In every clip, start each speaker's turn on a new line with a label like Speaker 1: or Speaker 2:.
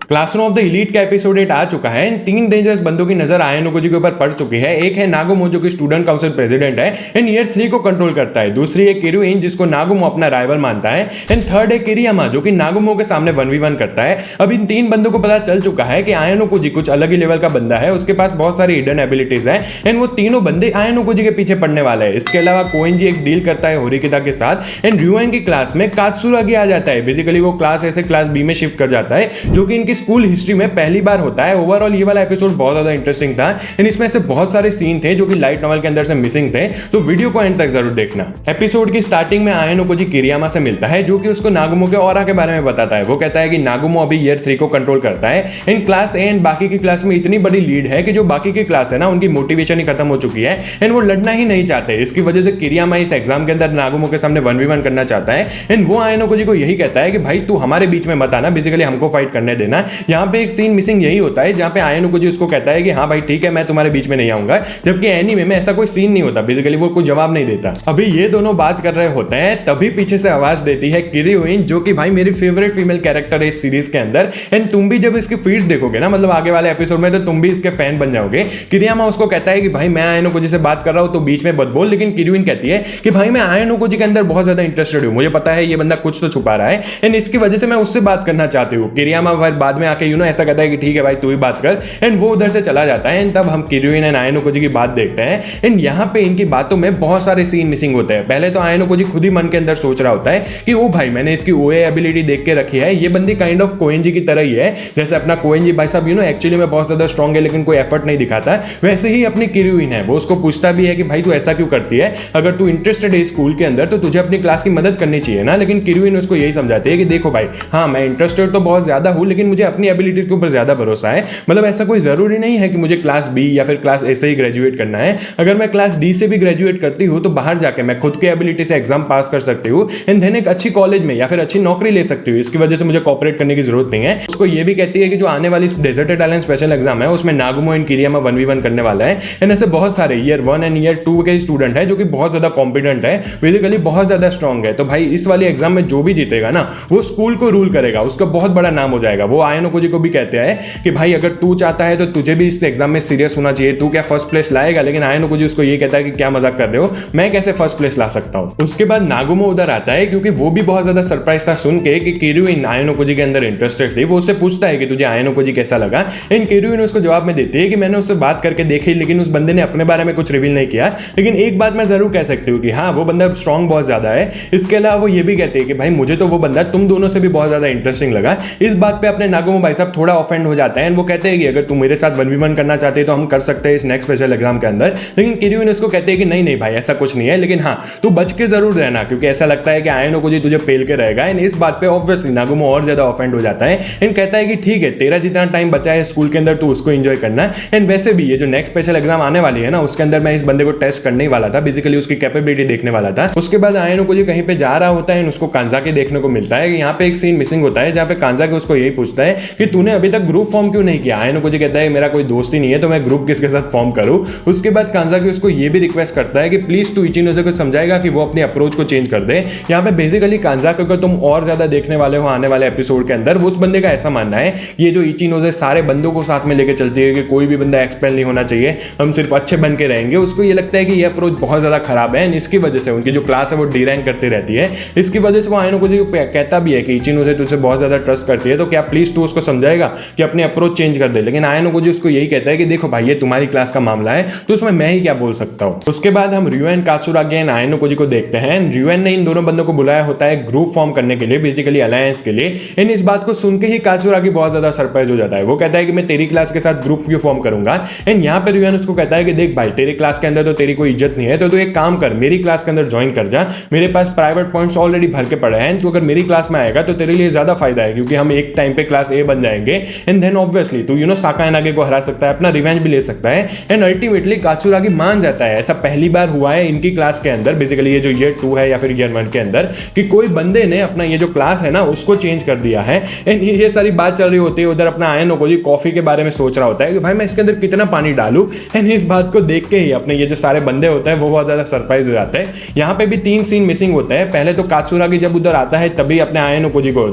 Speaker 1: Classroom of the elite का episode 8 आ चुका है। इन 3 डेंजरस बंदों की नजर आयानोकोजी के ऊपर पड़ चुकी है। एक है नागुमो जो कि स्टूडेंट काउंसिल प्रेसिडेंट है एंड ईयर 3 को कंट्रोल करता है। दूसरी है किरुइन जिसको नागुमो अपना राइवल मानता है एंड थर्ड है किरियामा जो कि नागुमो के सामने 1v1 करता है। अब इन 3 बंदों को पता चल चुका है कि आयानोकोजी कुछ अलग ही लेवल का बंदा है, उसके पास बहुत सारी हिडन एबिलिटीज है एंड वो तीनों बंदे आयानोकोजी के पीछे पड़ने वाले हैं। इसके अलावा कोएंजी एक डील करता है होरिकिता के साथ एंड ryuan की क्लास में कात्सुरागी आ जाता है। बेसिकली वो क्लास ऐसे क्लास बी में शिफ्ट कर जाता है जो कि इनकी स्कूल हिस्ट्री में पहली बार होता है। ओवरऑल ये वाला एपिसोड बहुत ज्यादा इंटरेस्टिंग था एंड इसमें से बहुत सारे सीन थे जो कि लाइट नॉवेल के अंदर से मिसिंग थे, तो वीडियो को एंड तक जरूर देखना। एपिसोड की स्टार्टिंग में आयानोकोजी किरियामा से मिलता है जो कि उसको नागुमो के ऑरा के बारे में बताता है। वो कहता है कि नागुमो अभी ईयर 3 को कंट्रोल करता है एंड क्लास ए एंड बाकी की क्लास में इतनी बड़ी लीड है कि जो बाकी की क्लास है ना उनकी मोटिवेशन ही खत्म हो चुकी है एंड वो लड़ना ही नहीं चाहते। इसकी वजह से किरियामा इस एग्जाम के अंदर नागुमो के सामने 1v1 करना चाहता है एंड वो आयानोकोजी को यही कहता है कि भाई तू हमारे बीच में मत आना, बेसिकली हमको फाइट करने देना। यहाँ पे एक सीन मिसिंग यही होता है जहाँ पे आयानोकोजी उसको कहता है कि हाँ भाई ठीक है मैं तुम्हारे बीच में नहीं आऊंगा, जबकि एनीमे में ऐसा कोई सीन नहीं होता, बेसिकली वो कोई जवाब नहीं देता। अभी ये दोनों बात कर रहे होते हैं तभी पीछे से आवाज देती है किरियोइन जो कि भाई मेरी फेवरेट फीमेल कैरेक्टर है इस सीरीज के अंदर एंड तुम भी जब इसकी फीड्स देखोगे ना, मतलब आगे वाले एपिसोड में, तो तुम भी इसके फैन बन जाओगे। किरियामा उसको कहता है कि भाई मैं आयानोकोजी से बात कर रहा हूं तो बीच में मत बोल, लेकिन किरियोइन कहती है कि भाई मैं आयानोकोजी के अंदर बहुत ज्यादा इंटरेस्टेड हूं, मुझे पता है ये बंदा कुछ तो छुपा रहा है एंड इसकी वजह से मैं उससे बात करना चाहती हूँ। किरियामा बाद में आके ऐसा कहता है कि ठीक है भाई तू ही बात कर एंड वो उधर से चला जाता है एंड तब हम किरियोइन एंड आयानोकोजी की बात देखते हैं एंड यहाँ पे इनकी बातों में बहुत सारे सीन मिसिंग होते हैं। पहले तो आयानोकोजी खुद ही मन के अंदर सोच रहा होता है कि ओ भाई मैंने इसकी ओए एबिलिटी देख के रखी है, ये बंदी काइंड ऑफ कोएंजी की तरह ही है, जैसे अपना कोएंजी भाई साहब एक्चुअली में बहुत ज्यादा स्ट्रांग है लेकिन कोई एफर्ट नहीं दिखाता, वैसे ही अपनी किरियोइन है। वो उसको पूछता भी है कि भाई तू ऐसा क्यों करती है, अगर तू इंटरेस्टेड है स्कूल के अंदर तो तुझे अपनी क्लास की मदद करनी चाहिए ना। लेकिन किरियोइन उसको यही समझाती है कि देखो भाई हाँ मैं इंटरेस्टेड तो बहुत ज्यादा हूं लेकिन मुझे अपनी एबिलिटी के ऊपर ज्यादा भरोसा है, मतलब ऐसा कोई जरूरी नहीं है कि मुझे क्लास बी या फिर क्लास ए से ही ग्रेजुएट करना है। अगर मैं क्लास डी से भी ग्रेजुएट करती हूँ तो बाहर जाके मैं खुद की एबिलिटी से एग्जाम पास कर सकती हूँ एंड देन एक अच्छी कॉलेज में या फिर अच्छी नौकरी ले सकती हूँ, इसकी वजह से मुझे कॉपरेट करने की जरूरत नहीं है। उसको ये भी कहती है कि जो आने वाली डेजर्टेड आइलैंड स्पेशल एग्जाम है उसमें नागुमो एंड किरियामा 1v1 करने वाला है एंड ऐसे बहुत सारे ईयर 1 एंड ईयर 2 के स्टूडेंट है जो कि बहुत ज्यादा कॉम्पिटेंट है, बेसिकली बहुत ज्यादा स्ट्रांग है। तो भाई इस वाली एग्जाम में जो भी जीतेगा ना वो स्कूल को रूल करेगा, उसका बहुत बड़ा नाम हो जाएगा। वो आयानोकोजी को भी कहते हैं कि भाई अगर तू चाहता है तो तुझे भी इस एग्जाम में सीरियस होना चाहिए, तू क्या फर्स्ट प्लेस लाएगा। लेकिन आयानोकोजी उसको ये कहता है कि क्या मजाक कर रहे हो, मैं कैसे फर्स्ट प्लेस ला सकता हूं। उसके बाद नागुमो उधर आता है क्योंकि वो भी बहुत ज्यादा सरप्राइज था सुन के कि किरियोइन आयानोकोजी के अंदर इंटरेस्टेड थी। वो उससे पूछता है कि तुझे आयानोकोजी कैसा लगा एंड किरियोइन उसको जवाब में देती है कि मैंने उससे बात करके देखी लेकिन उस बंदे ने अपने बारे में कुछ रिवील नहीं किया, लेकिन एक बात मैं जरूर कह सकती हूँ कि हाँ वो बंदा स्ट्रांग बहुत ज्यादा है। इसके अलावा वो ये भी कहते हैं कि भाई मुझे तो वो बंदा तुम दोनों से भी बहुत ज्यादा इंटरेस्टिंग लगा। इस बात पे अपने नागुमो भाई साहब थोड़ा ऑफेंड हो जाता है एंड वो कहते हैं कि अगर तुम मेरे साथ 1v1 करना चाहते हैं तो हम कर सकते हैं इस नेक्स्ट स्पेशल एग्जाम के अंदर। लेकिन किरियोइन उसको कहते हैं कि नहीं नहीं भाई ऐसा कुछ नहीं है, लेकिन हाँ तू बच के जरूर रहना क्योंकि ऐसा लगता है कि आयानोकोजी तुझे पेल के रहेगा। एंड इस बात पे ऑब्वियसली नागुमो और ज्यादा ऑफेंड हो जाता है एंड कहता है कि ठीक है तेरा जितना टाइम बचा है स्कूल के अंदर तू उसको एंजॉय करना एंड वैसे भी ये जो नेक्स्ट स्पेशल एग्जाम आने वाली है ना उसके अंदर मैं इस बंदे को टेस्ट करने ही वाला था, बेसिकली उसकी कैपेबिलिटी देखने वाला था। उसके बाद आयानोकोजी कहीं पे जा रहा होता है उसको कांजाकी देखने को मिलता है। यहाँ पे एक सीन मिसिंग होता है जहाँ पे कांजाकी उसको यही पूछता है कि तूने अभी तक ग्रुप फॉर्म क्यों नहीं किया। आयानोकोजी कहता है मेरा कोई दोस्त ही नहीं है तो मैं ग्रुप किसके साथ फॉर्म करूं। उसके बाद कांजाकी उसको ये भी रिक्वेस्ट करता है कि प्लीज तू इचिनोसे को समझाएगा कि वो अपनी अप्रोच को चेंज कर दे। यहाँ पे बेसिकली कांजाकी को तुम और ज्यादा देखने वाले हो आने वाले एपिसोड के अंदर। उस बंदे का ऐसा मानना है ये जो इचिनोसे सारे बंदों को साथ में लेके चलती है कि कोई भी बंदा एक्सपेल नहीं होना चाहिए, हम सिर्फ अच्छे बन के रहेंगे। उसको ये लगता है कि ये अप्रोच बहुत ज्यादा खराब है एंड इसकी वजह से उनकी जो क्लास है वो डी रैंक करती रहती है। इसकी वजह से वो आयानोकोजी को कहता भी है कि इचिनोसे तुझसे बहुत ज्यादा ट्रस्ट करती है तो क्या प्लीज तू उसको समझाएगा कि अपनी अप्रोच चेंज कर दे। लेकिन आयानोकोजी उसको यही कहता है कि देखो भाई ये तुम्हारी क्लास का मामला है तो उसमें मैं ही क्या बोल सकता हूँ। उसके बाद हम ryuan कात्सुरागी एंड आयानोकोजी को देखते हैं। ryuan ने इन दोनों बंदों को बुलाया होता है ग्रुप फॉर्म करने के लिए, बेसिकली अलायंस के लिए। एंड इस बात को सुन के ही कात्सुरागी बहुत ज्यादा सरप्राइज हो जाता है। वो कहता है कि मैं तेरी क्लास के साथ ग्रुप क्यों फॉर्म करूंगा। एंड यहाँ पे ryuan उसको कहता है कि देख भाई तेरी क्लास के अंदर तो तेरी कोई इज्जत नहीं है तो तू एक काम कर मेरी क्लास के अंदर ज्वाइन कर जा, मेरे पास प्राइवेट पॉइंट्स ऑलरेडी भर के पड़े हैं, तो अगर मेरी क्लास में आएगा तो तेरे लिए ज्यादा फायदा है क्योंकि हम एक टाइम पे क्लास ए बन जाएंगे एंड देन ऑब्वियसली तू साकायानागे को हरा सकता है, अपना रिवेंज भी ले सकता है। एंड अल्टीमेटली कात्सुरागी मान जाता है। ऐसा पहली बार हुआ है इनकी क्लास के अंदर, बेसिकली ये जो ईयर 2 है या फिर ईयर 1 के अंदर, कि कोई बंदे ने अपना ये जो क्लास है ना उसको चेंज कर दिया है। एंड ये सारी बात चल रही होती है, उधर अपना आयानोकोजी कॉफी के बारे में सोच रहा होता है कि भाई मैं इसके अंदर कितना पानी डालूं। एंड इस बात को देख के ही अपने ये जो सारे बंदे होते हैं वो बहुत ज्यादा सरप्राइज हो जाते हैं। यहाँ पे भी 3 सीन मिसिंग होते हैं। पहले तो कात्सुरागी जब उधर आता है तभी अपने आयानोकोजी को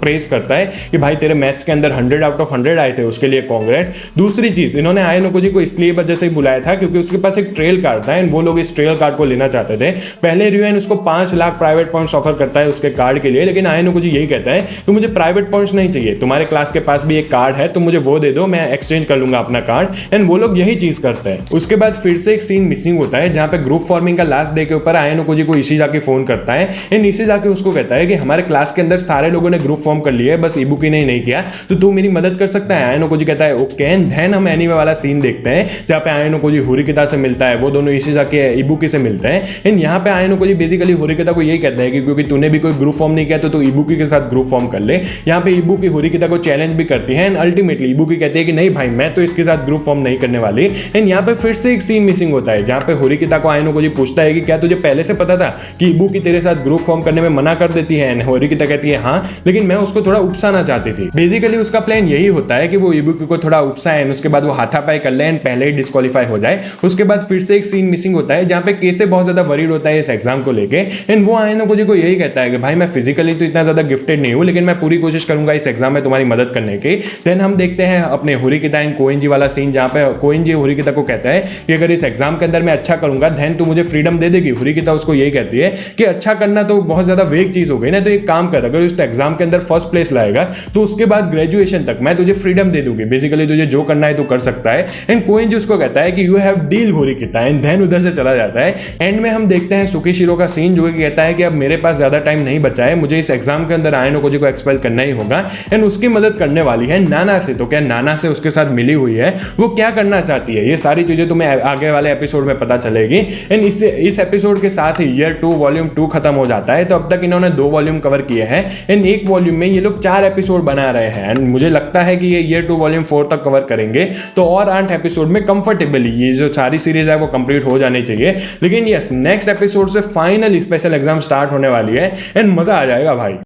Speaker 1: प्रेस करता है कि भाई तेरे मैथ्स के अंदर 100 आउट ऑफ 100 आए थे, उसके लिए कांग्रेस। दूसरी चीज, इन्होंने आयन ओकोजी को इसलिए वजह से बुलाया था क्योंकि उसके पास एक ट्रेल कार्ड था एंड वो लोग इस ट्रेल कार्ड को लेना चाहते थे। पहले रियूएन उसको 5 लाख प्राइवेट पॉइंट्स ऑफर करता है उसके कार्ड के लिए, लेकिन आयन ओकोजी यही कहता है कि मुझे प्राइवेट पॉइंट्स नहीं चाहिए, तुम्हारे क्लास के पास भी एक कार्ड है तो मुझे वो दे दो, मैं एक्सचेंज कर लूंगा अपना कार्ड। एंड वो लोग यही चीज करते हैं। उसके बाद फिर से एक सीन मिसिंग होता है जहां पे ग्रुप फॉर्मिंग का लास्ट डे के ऊपर आयन ओकोजी को इसी जाके फोन करता है एंड इसी जाके उसको कहता है कि हमारे क्लास के अंदर सारे लोगों ने ग्रुप फॉर्म कर लिया है, बस इबुकी ने नहीं किया, तो तू मेरी मदद कर सकता है। आयन ओकोजी कहता है ओके। एंड देन हम एनीमे वाला सीन देखते हैं जहां पे आयन ओकोजी होरिकिता से मिलता है, वो दोनों इसी जाके इबुकी से मिलते हैं। एंड यहाँ पे आयन ओकोजी बेसिकली होरिकिता को यही कहता है कि क्योंकि तूने भी कोई ग्रुप फॉर्म नहीं किया तो तू इबुकी के साथ ग्रुप फॉर्म कर ले। यहाँ पे इबुकी होरिकिता को चैलेंज भी करती है एंड अल्टीमेटली इबुकी कहती है कि नहीं भाई मैं तो इसके साथ ग्रुप फॉर्म नहीं करने वाली। एंड यहाँ पे फिर से एक सीन मिसिंग होता है जहाँ पे होरिकिता को आयन ओकोजी पूछता है कि क्या तुझे पहले से पता था कि इबुकी तेरे साथ ग्रुप फॉर्म करने में मना कर देती है। एंड होरिकिता कहती है हाँ, लेकिन मैं उसको थोड़ा उपसाना चाहती थी। बेसिकली उसका प्लान यही होता है कि वो इबुकी को थोड़ा उपसाए एंड उसके बाद वो हाथापाई कर ले एंड पहले ही डिस्क्वालीफाई हो जाए। उसके बाद फिर से एक सीन मिसिंग होता है जहाँ पे केसे बहुत ज्यादा वरीड होता है इस एग्जाम को लेके एंड वो आयन ओकोजी को यही कहता है कि भाई मैं फिजिकली तो इतना ज्यादा गिफ्टेड नहीं हूँ, लेकिन मैं पूरी कोशिश करूंगा इस एग्जाम में तुम्हारी मदद करने की। देन हम देखते हैं अपने होरिकिता एंड कोएंजी वाला सीन जहाँ पे कोएंजी होरिकिता को कहता है कि अगर इस एग्जाम के अंदर मैं अच्छा करूंगा देन तू मुझे फ्रीडम दे देगी। होरिकिता उसको यही कहती है कि अच्छा करना तो बहुत ज्यादा वेग चीज हो गई ना, तो एक काम कर, अगर इस एग्जाम के अंदर फर्स्ट प्लेस लाएगा तो उसके बाद ग्रेजुएशन तक मैं तुझे फ्रीडम दे दूंगी, बेसिकली तुझे जो करना है तो कर सकता है। एंड कोएंजी उसको कहता है कि you have deal Horikita and then उधर से चला जाता है। एंड में हम देखते हैं सुकीशिरो का सीन जो कि कहता है कि अब मेरे पास ज्यादा टाइम नहीं बचा है, मुझे इस एग्जाम के अंदर आयन ओकोजी को एक्सपेल करना ही होगा। एंड उसकी मदद करने वाली है नाना से, तो क्या नाना से उसके साथ मिली हुई है, वो क्या करना चाहती है, ये सारी चीजें तुम्हें आगे वाले एपिसोड में पता चलेगी। एंड इस एपिसोड के साथ ही ईयर 2 वॉल्यूम 2 खत्म हो जाता है। तो अब तक इन्होंने 2 वॉल्यूम कवर किए हैं एंड एक वॉल्यूम में ये लोग 4 एपिसोड बना रहे हैं एंड मुझे लगता है कि ये ईयर 2 वॉल्यूम 4 तक कवर करेंगे तो और 8 एपिसोड में कंफर्टेबली ये जो सारी सीरीज है वो कंप्लीट हो जानी चाहिए। लेकिन यस, नेक्स्ट एपिसोड से फाइनल स्पेशल एग्जाम स्टार्ट होने वाली है एंड मजा आ जाएगा भाई।